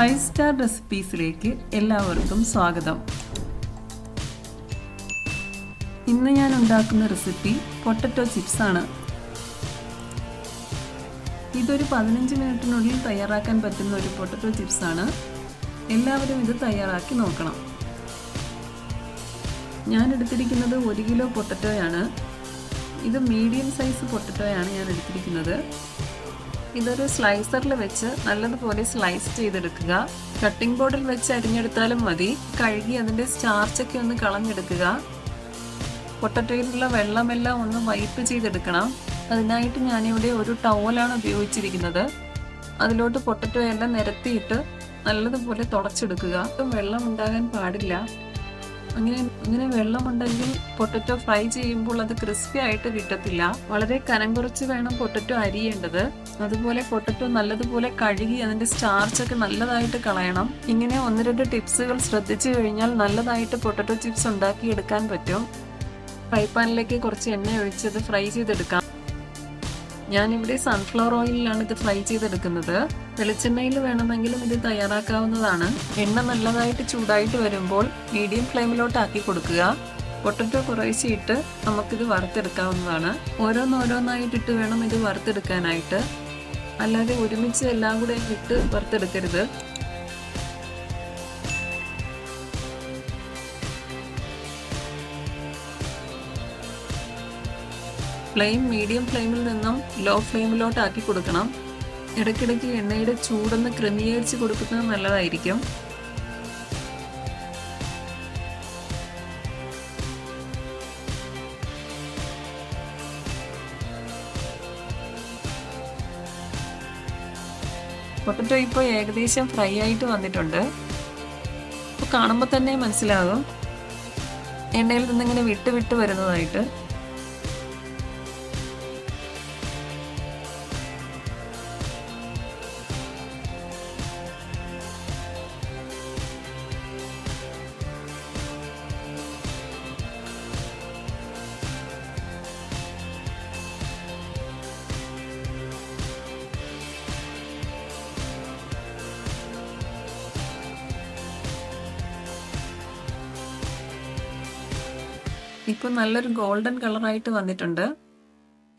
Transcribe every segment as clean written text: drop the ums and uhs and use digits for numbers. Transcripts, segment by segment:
5 star റെസിപ്പീസിലേക്ക് എല്ലാവർക്കും സ്വാഗതം. ഇന്ന് ഞാൻ ഉണ്ടാക്കുന്ന റെസിപ്പി പൊട്ടറ്റോ ചിപ്സ് ആണ്. ഇതൊരു 15 മിനിറ്റിനുള്ളിൽ തയ്യാറാക്കാൻ പറ്റുന്ന ഒരു പൊട്ടറ്റോ ചിപ്സ് ആണ്. എല്ലാവരും ഇത് തയ്യാറാക്കി നോക്കണം. ഞാൻ എടുത്തിരിക്കുന്നത് 1 കിലോ പൊട്ടറ്റോയാണ്. ഇത് മീഡിയം സൈസ് പൊട്ടറ്റോയാണ് ഞാൻ എടുത്തിരിക്കുന്നത്. ഇതൊരു സ്ലൈസറിൽ വെച്ച് നല്ലതുപോലെ സ്ലൈസ് ചെയ്തെടുക്കുക. കട്ടിംഗ് ബോർഡിൽ വെച്ച് അരിഞ്ഞെടുത്താലും മതി. കഴുകി അതിൻ്റെ സ്റ്റാർച്ചൊക്കെ ഒന്ന് കളഞ്ഞെടുക്കുക. പൊട്ടറ്റോയിലുള്ള വെള്ളമെല്ലാം ഒന്ന് വൈപ്പ് ചെയ്തെടുക്കണം. അതിനായിട്ട് ഞാനിവിടെ ഒരു ടവലാണ് ഉപയോഗിച്ചിരിക്കുന്നത്. അതിലോട്ട് പൊട്ടറ്റോ എല്ലാം നിരത്തിയിട്ട് നല്ലതുപോലെ തുടച്ചെടുക്കുക. വെള്ളം ഉണ്ടാകാൻ പാടില്ല. അങ്ങനെ വെള്ളമുണ്ടെങ്കിൽ പൊട്ടറ്റോ ഫ്രൈ ചെയ്യുമ്പോൾ അത് ക്രിസ്പി ആയിട്ട് കിട്ടത്തില്ല. വളരെ കനം കുറച്ച് വേണം പൊട്ടറ്റോ അരിയേണ്ടത്. അതുപോലെ പൊട്ടറ്റോ നല്ലതുപോലെ കഴുകി അതിന്റെ സ്റ്റാർച്ചൊക്കെ നല്ലതായിട്ട് കളയണം. ഇങ്ങനെ 1-2 ടിപ്സുകൾ ശ്രദ്ധിച്ചു കഴിഞ്ഞാൽ നല്ലതായിട്ട് പൊട്ടറ്റോ ചിപ്സ് ഉണ്ടാക്കിയെടുക്കാൻ പറ്റും. ഫ്രൈ പാനിലേക്ക് കുറച്ച് എണ്ണ ഒഴിച്ചത് ഫ്രൈ ചെയ്തെടുക്കാം. ഞാനിവിടെ സൺഫ്ലവർ ഓയിലിലാണ് ഇത് ഫ്രൈ ചെയ്തെടുക്കുന്നത്. വെളിച്ചെണ്ണയിൽ വേണമെങ്കിലും ഇത് തയ്യാറാക്കാവുന്നതാണ്. എണ്ണ നല്ലതായിട്ട് ചൂടായിട്ട് വരുമ്പോൾ മീഡിയം ഫ്ലെയിമിലോട്ട് ആക്കി കൊടുക്കുക. പൊട്ടറ്റോ കുറേശ്ശെ ഇട്ട് നമുക്കിത് വറുത്തെടുക്കാവുന്നതാണ്. ഓരോന്നായിട്ടിട്ട് വേണം ഇത് വറുത്തെടുക്കാനായിട്ട്. അല്ലാതെ ഒരുമിച്ച് എല്ലാം കൂടെ ഇട്ട് വറുത്തെടുക്കരുത്. ഫ്ലെയിം മീഡിയം ഫ്ലെയിമിൽ നിന്നും ലോ ഫ്ലെയിമിലോട്ട് ആക്കി കൊടുക്കണം. ഇടയ്ക്കിടയ്ക്ക് എണ്ണയുടെ ചൂടൊന്ന് ക്രമീകരിച്ച് കൊടുക്കുന്നത് നല്ലതായിരിക്കും. പൊട്ടറ്റോ ഇപ്പോൾ ഏകദേശം ഫ്രൈ ആയിട്ട് വന്നിട്ടുണ്ട്. ഇപ്പോൾ കാണുമ്പോൾ തന്നെ മനസ്സിലാകും എണ്ണയിൽ നിന്നിങ്ങനെ വിട്ട് വരുന്നതായിട്ട്. ഇപ്പോൾ നല്ലൊരു ഗോൾഡൻ കളറായിട്ട് വന്നിട്ടുണ്ട്.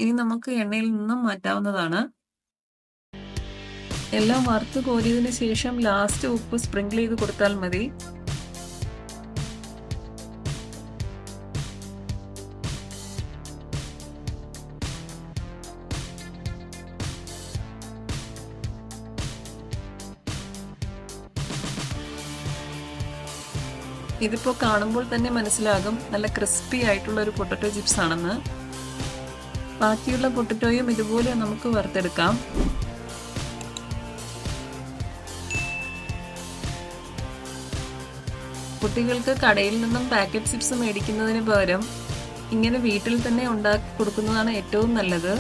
ഇനി നമുക്ക് എണ്ണയിൽ നിന്നും മാറ്റാവുന്നതാണ്. എല്ലാം വറുത്ത് കോരിയതിന് ശേഷം ലാസ്റ്റ് ഉപ്പ് സ്പ്രിങ്കിൾ ചെയ്ത് കൊടുത്താൽ മതി. ഇതിപ്പോൾ കാണുമ്പോൾ തന്നെ മനസ്സിലാകും നല്ല ക്രിസ്പി ആയിട്ടുള്ള ഒരു പൊട്ടറ്റോ ചിപ്സ് ആണെന്ന്. ബാക്കിയുള്ള പൊട്ടറ്റോയും ഇതുപോലെ നമുക്ക് വറുത്തെടുക്കാം. കുട്ടികൾക്ക് കടയിൽ നിന്നും പാക്കറ്റ് ചിപ്സ് മേടിക്കുന്നതിന് പകരം ഇങ്ങനെ വീട്ടിൽ തന്നെ ഉണ്ടാക്കി കൊടുക്കുന്നതാണ് ഏറ്റവും നല്ലത്.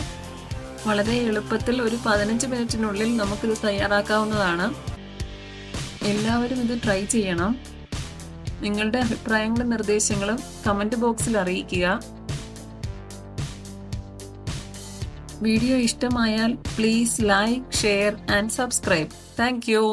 വളരെ എളുപ്പത്തിൽ ഒരു 15 മിനിറ്റിനുള്ളിൽ നമുക്കിത് തയ്യാറാക്കാവുന്നതാണ്. എല്ലാവരും ഇത് ട്രൈ ചെയ്യണം. നിങ്ങളുടെ അഭിപ്രായങ്ങളും നിർദ്ദേശങ്ങളും കമന്റ് ബോക്സിൽ അറിയിക്കുക. വീഡിയോ ഇഷ്ടമായാൽ please like, share and subscribe. Thank you.